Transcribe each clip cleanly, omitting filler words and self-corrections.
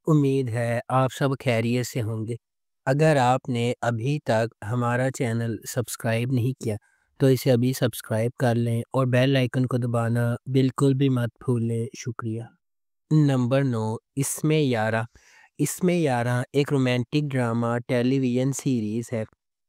امید ہے آپ سب خیریت سے ہوں گے۔ اگر آپ نے ابھی تک ہمارا چینل سبسکرائب نہیں کیا تو اسے ابھی سبسکرائب کر لیں اور بیل آئیکن کو دبانا بالکل بھی مت بھولیں۔ شکریہ۔ نمبر 9، اس میں یارہ۔ اس میں یارہ ایک رومانٹک ڈرامہ ٹیلی ویژن سیریز ہے۔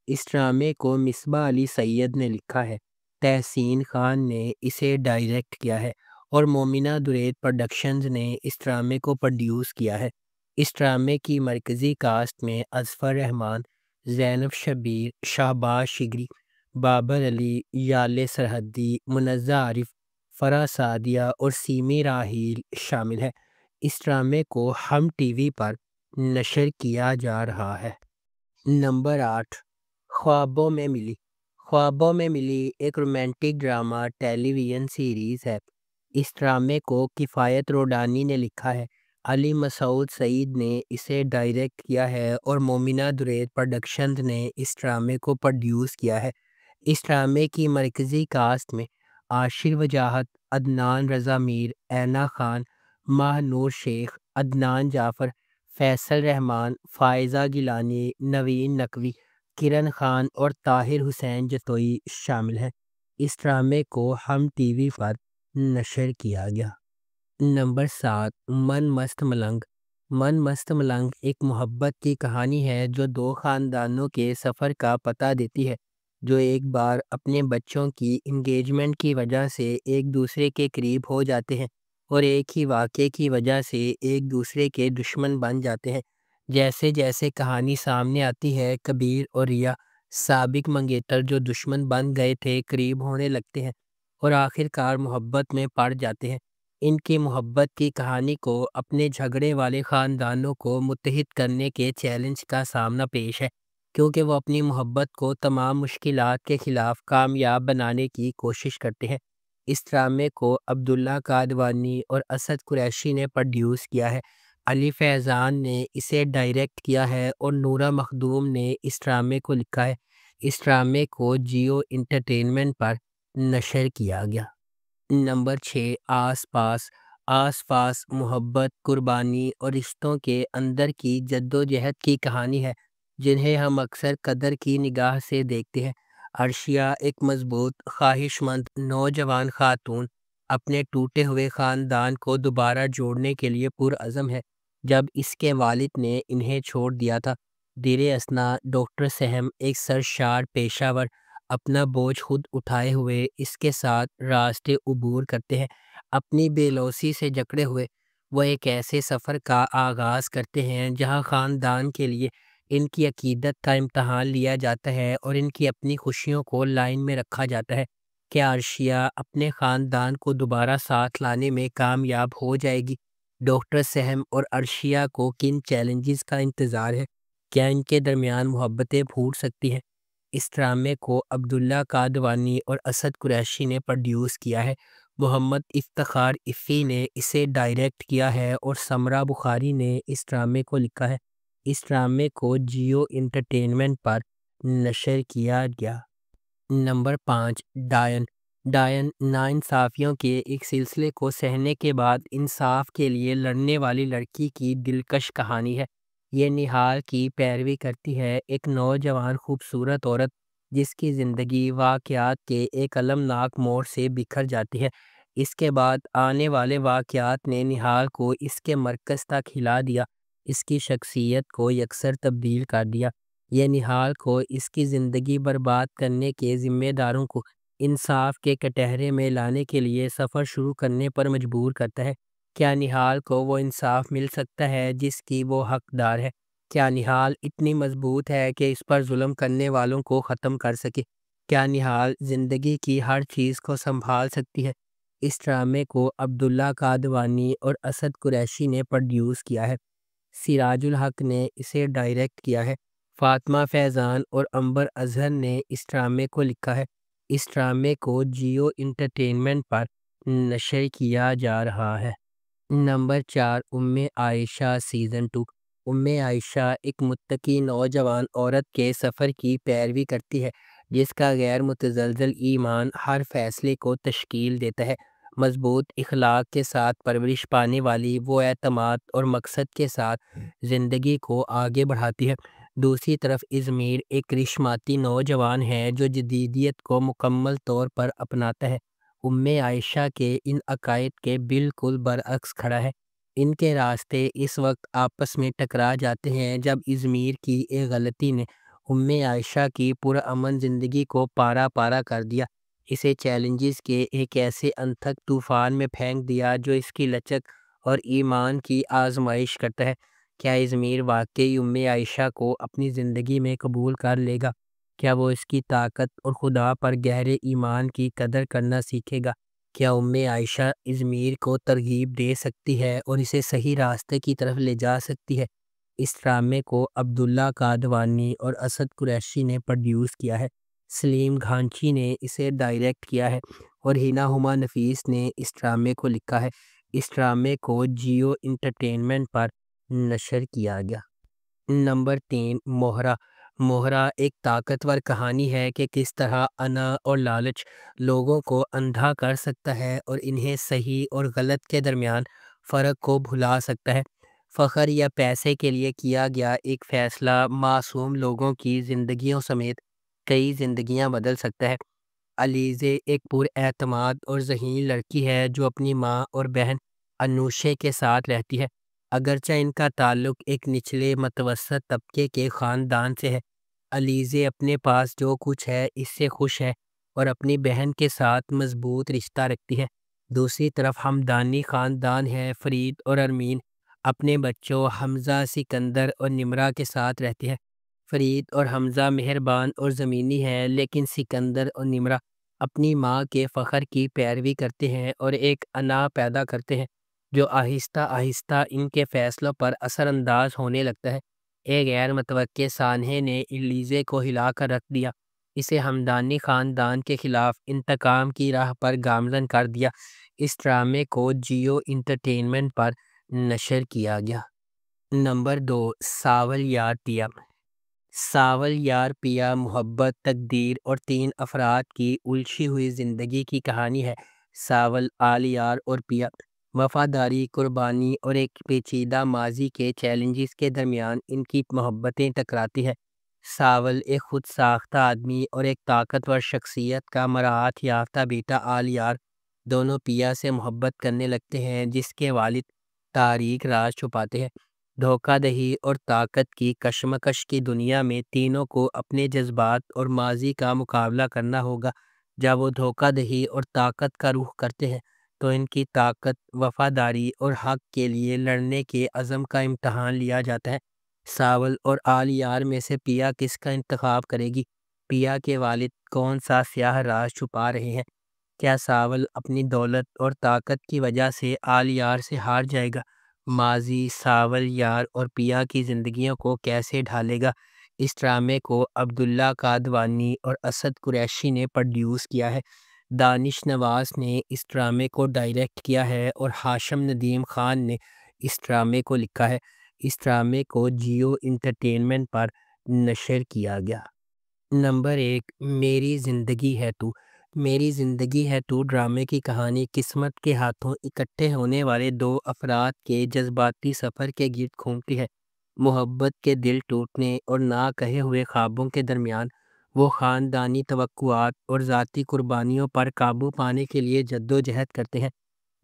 اس ڈرامے کو مصباح علی سید نے لکھا ہے، تحسین خان نے اسے ڈائریکٹ کیا ہے اور مومنہ درید پروڈکشنز نے اس ڈرامے کو پروڈیوس کیا ہے۔ اس ڈرامے کی مرکزی کاسٹ میں اظفر رحمان، زینب شبیر، شہباز شگری، بابر علی، یالے سرحدی، منزہ عارف، فرح سعدیہ اور سیمی راحیل شامل ہے۔ اس ڈرامے کو ہم ٹی وی پر نشر کیا جا رہا ہے۔ نمبر 8، خوابوں میں ملی۔ خوابوں میں ملی ایک رومانٹک ڈرامہ ٹیلی ویژن سیریز ہے۔ اس ڈرامے کو کفایت روڈانی نے لکھا ہے، علی مسعود سعید نے اسے ڈائریکٹ کیا ہے اور مومنہ درید پروڈکشنز نے اس ڈرامے کو پروڈیوس کیا ہے۔ اس ڈرامے کی مرکزی کاسٹ میں عاشر وجاہت، عدنان رضا میر، اینا خان، ماہ نور شیخ، عدنان جعفر، فیصل رحمان، فائزہ گیلانی، نوین نقوی، کرن خان اور طاہر حسین جتوئی شامل ہیں۔ اس ڈرامے کو ہم ٹی وی پر نشر کیا گیا۔ نمبر 7، من مست ملنگ۔ من مست ملنگ ایک محبت کی کہانی ہے جو دو خاندانوں کے سفر کا پتہ دیتی ہے، جو ایک بار اپنے بچوں کی انگیجمنٹ کی وجہ سے ایک دوسرے کے قریب ہو جاتے ہیں اور ایک ہی واقعے کی وجہ سے ایک دوسرے کے دشمن بن جاتے ہیں۔ جیسے جیسے کہانی سامنے آتی ہے، کبیر اور ریا، سابق منگیتر جو دشمن بن گئے تھے، قریب ہونے لگتے ہیں اور آخر کار محبت میں پڑ جاتے ہیں۔ ان کی محبت کی کہانی کو اپنے جھگڑے والے خاندانوں کو متحد کرنے کے چیلنج کا سامنا پیش ہے، کیونکہ وہ اپنی محبت کو تمام مشکلات کے خلاف کامیاب بنانے کی کوشش کرتے ہیں۔ اس ڈرامے کو عبداللہ قادوانی اور اسد قریشی نے پروڈیوس کیا ہے۔ علی فیضان نے اسے ڈائریکٹ کیا ہے اور نورہ مخدوم نے اس ڈرامے کو لکھا ہے۔ اس ڈرامے کو جیو انٹرٹینمنٹ پر نشر کیا گیا۔ نمبر 6، آس پاس۔ آس پاس محبت، قربانی اور رشتوں کے اندر کی جدوجہد کی کہانی ہے، جنہیں ہم اکثر قدر کی نگاہ سے دیکھتے ہیں۔ عرشیہ ایک مضبوط، خواہش مند نوجوان خاتون اپنے ٹوٹے ہوئے خاندان کو دوبارہ جوڑنے کے لیے پرعزم ہے۔ جب اس کے والد نے انہیں چھوڑ دیا تھا، دیر اثنا ڈاکٹر سہم، ایک سرشار پیشہ ور، اپنا بوجھ خود اٹھائے ہوئے اس کے ساتھ راستے عبور کرتے ہیں۔ اپنی بے لوثی سے جکڑے ہوئے وہ ایک ایسے سفر کا آغاز کرتے ہیں جہاں خاندان کے لیے ان کی عقیدت کا امتحان لیا جاتا ہے اور ان کی اپنی خوشیوں کو لائن میں رکھا جاتا ہے۔ کیا عرشیہ اپنے خاندان کو دوبارہ ساتھ لانے میں کامیاب ہو جائے گی؟ ڈاکٹر سہم اور عرشیہ کو کن چیلنجز کا انتظار ہے؟ کیا ان کے درمیان محبتیں پھوٹ سکتی ہیں؟ اس ڈرامے کو عبداللہ قادوانی اور اسد قریشی نے پروڈیوس کیا ہے۔ محمد افتخار افی نے اسے ڈائریکٹ کیا ہے اور سمرہ بخاری نے اس ڈرامے کو لکھا ہے۔ اس ڈرامے کو جیو انٹرٹینمنٹ پر نشر کیا گیا۔ نمبر 5، ڈائن۔ ڈائن ناانصافیوں کے ایک سلسلے کو سہنے کے بعد انصاف کے لیے لڑنے والی لڑکی کی دلکش کہانی ہے۔ یہ نہال کی پیروی کرتی ہے، ایک نوجوان خوبصورت عورت جس کی زندگی واقعات کے ایک المناک موڑ سے بکھر جاتی ہے۔ اس کے بعد آنے والے واقعات نے نہال کو اس کے مرکز تک ہلا دیا، اس کی شخصیت کو یکسر تبدیل کر دیا۔ یہ نہال کو اس کی زندگی برباد کرنے کے ذمہ داروں کو انصاف کے کٹہرے میں لانے کے لیے سفر شروع کرنے پر مجبور کرتا ہے۔ کیا نہال کو وہ انصاف مل سکتا ہے جس کی وہ حقدار ہے؟ کیا نہال اتنی مضبوط ہے کہ اس پر ظلم کرنے والوں کو ختم کر سکے؟ کیا نہال زندگی کی ہر چیز کو سنبھال سکتی ہے؟ اس ڈرامے کو عبداللہ قادوانی اور اسد قریشی نے پروڈیوس کیا ہے۔ سراج الحق نے اسے ڈائریکٹ کیا ہے۔ فاطمہ فیضان اور عنبر اظہر نے اس ڈرامے کو لکھا ہے۔ اس ڈرامے کو جیو انٹرٹینمنٹ پر نشر کیا جا رہا ہے۔ نمبر 4، ام عائشہ سیزن 2۔ ام عائشہ ایک متقی نوجوان عورت کے سفر کی پیروی کرتی ہے جس کا غیر متزلزل ایمان ہر فیصلے کو تشکیل دیتا ہے۔ مضبوط اخلاق کے ساتھ پرورش پانے والی وہ اعتماد اور مقصد کے ساتھ زندگی کو آگے بڑھاتی ہے۔ دوسری طرف ازمیر ایک کرشماتی نوجوان ہے جو جدیدیت کو مکمل طور پر اپناتا ہے۔ عائشہ کے ان عقائد کے بالکل برعکس کھڑا ہے۔ ان کے راستے اس وقت آپس میں ٹکرا جاتے ہیں جب ازمیر کی ایک غلطی نے عائشہ کی پرامن زندگی کو پارا پارا کر دیا، اسے چیلنجز کے ایک ایسے انتھک طوفان میں پھینک دیا جو اس کی لچک اور ایمان کی آزمائش کرتا ہے۔ کیا ازمیر واقعی عائشہ کو اپنی زندگی میں قبول کر لے گا؟ کیا وہ اس کی طاقت اور خدا پر گہرے ایمان کی قدر کرنا سیکھے گا؟ کیا عائشہ ازمیر کو ترغیب دے سکتی ہے اور اسے صحیح راستے کی طرف لے جا سکتی ہے؟ اس ڈرامے کو عبداللہ قادوانی اور اسد قریشی نے پروڈیوس کیا ہے، سلیم گھانچی نے اسے ڈائریکٹ کیا ہے اور ہنا ہما نفیس نے اس ڈرامے کو لکھا ہے۔ اس ڈرامے کو جیو انٹرٹینمنٹ پر نشر کیا گیا۔ نمبر 3، مہرہ۔ مہرہ ایک طاقتور کہانی ہے کہ کس طرح انا اور لالچ لوگوں کو اندھا کر سکتا ہے اور انہیں صحیح اور غلط کے درمیان فرق کو بھلا سکتا ہے۔ فخر یا پیسے کے لیے کیا گیا ایک فیصلہ معصوم لوگوں کی زندگیوں سمیت کئی زندگیاں بدل سکتا ہے۔ علیزے ایک پر اعتماد اور ذہین لڑکی ہے جو اپنی ماں اور بہن انوشے کے ساتھ رہتی ہے۔ اگرچہ ان کا تعلق ایک نچلے متوسط طبقے کے خاندان سے ہے، علیزے اپنے پاس جو کچھ ہے اس سے خوش ہے اور اپنی بہن کے ساتھ مضبوط رشتہ رکھتی ہے۔ دوسری طرف ہمدانی خاندان ہے، فرید اور ارمین اپنے بچوں حمزہ، سکندر اور نمرہ کے ساتھ رہتے ہیں۔ فرید اور حمزہ مہربان اور زمینی ہیں، لیکن سکندر اور نمرہ اپنی ماں کے فخر کی پیروی کرتے ہیں اور ایک انا پیدا کرتے ہیں جو آہستہ آہستہ ان کے فیصلوں پر اثر انداز ہونے لگتا ہے۔ ایک غیر متوقع سانحے نے علیزے کو ہلا کر رکھ دیا، اسے ہمدانی خاندان کے خلاف انتقام کی راہ پر گامزن کر دیا۔ اس ڈرامے کو جیو انٹرٹینمنٹ پر نشر کیا گیا۔ نمبر 2، ساول یار پیا۔ ساول یار پیا محبت، تقدیر اور 3 افراد کی الجھی ہوئی زندگی کی کہانی ہے۔ ساول، آلیار اور پیا وفاداری، قربانی اور ایک پیچیدہ ماضی کے چیلنجز کے درمیان ان کی محبتیں ٹکراتی ہے۔ ساول ایک خود ساختہ آدمی اور ایک طاقتور شخصیت کا مراعات یافتہ بیٹا آلیار دونوں پیا سے محبت کرنے لگتے ہیں جس کے والد تاریک راز چھپاتے ہیں۔ دھوکہ دہی اور طاقت کی کشمکش کی دنیا میں تینوں کو اپنے جذبات اور ماضی کا مقابلہ کرنا ہوگا۔ جب وہ دھوکہ دہی اور طاقت کا رخ کرتے ہیں تو ان کی طاقت، وفاداری اور حق کے لیے لڑنے کے عزم کا امتحان لیا جاتا ہے۔ ساول اور آلیار میں سے پیا کس کا انتخاب کرے گی؟ پیا کے والد کون سا سیاہ راز چھپا رہے ہیں؟ کیا ساول اپنی دولت اور طاقت کی وجہ سے آلیار سے ہار جائے گا؟ ماضی ساول، یار اور پیا کی زندگیوں کو کیسے ڈھالے گا؟ اس ڈرامے کو عبداللہ قادوانی اور اسد قریشی نے پروڈیوس کیا ہے۔ دانش نواز نے اس ڈرامے کو ڈائریکٹ کیا ہے اور ہاشم ندیم خان نے اس ڈرامے کو لکھا ہے۔ اس ڈرامے کو جیو انٹرٹینمنٹ پر نشر کیا گیا۔ نمبر 1، میری زندگی ہے تو۔ میری زندگی ہے تو ڈرامے کی کہانی قسمت کے ہاتھوں اکٹھے ہونے والے 2 افراد کے جذباتی سفر کے گرد گھومتی ہے۔ محبت کے دل ٹوٹنے اور نہ کہے ہوئے خوابوں کے درمیان وہ خاندانی توقعات اور ذاتی قربانیوں پر قابو پانے کے لیے جدوجہد کرتے ہیں۔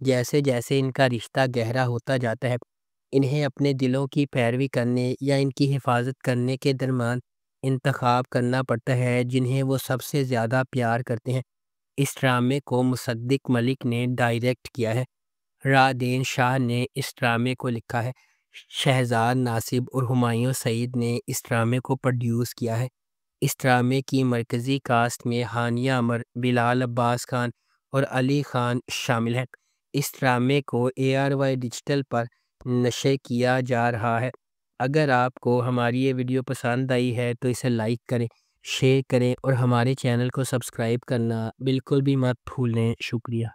جیسے جیسے ان کا رشتہ گہرا ہوتا جاتا ہے، انہیں اپنے دلوں کی پیروی کرنے یا ان کی حفاظت کرنے کے درمیان انتخاب کرنا پڑتا ہے جنہیں وہ سب سے زیادہ پیار کرتے ہیں۔ اس ڈرامے کو مصدق ملک نے ڈائریکٹ کیا ہے۔ رادین شاہ نے اس ڈرامے کو لکھا ہے۔ شہزاد ناصب اور ہمایوں سعید نے اس ڈرامے کو پروڈیوس کیا ہے۔ اس ڈرامے کی مرکزی کاسٹ میں ہانیہ عمر، بلال عباس خان اور علی خان شامل ہیں۔ اس ڈرامے کو ARY ڈیجیٹل پر نشر کیا جا رہا ہے۔ اگر آپ کو ہماری یہ ویڈیو پسند آئی ہے تو اسے لائک کریں، شیئر کریں اور ہمارے چینل کو سبسکرائب کرنا بالکل بھی مت بھولیں۔ شکریہ۔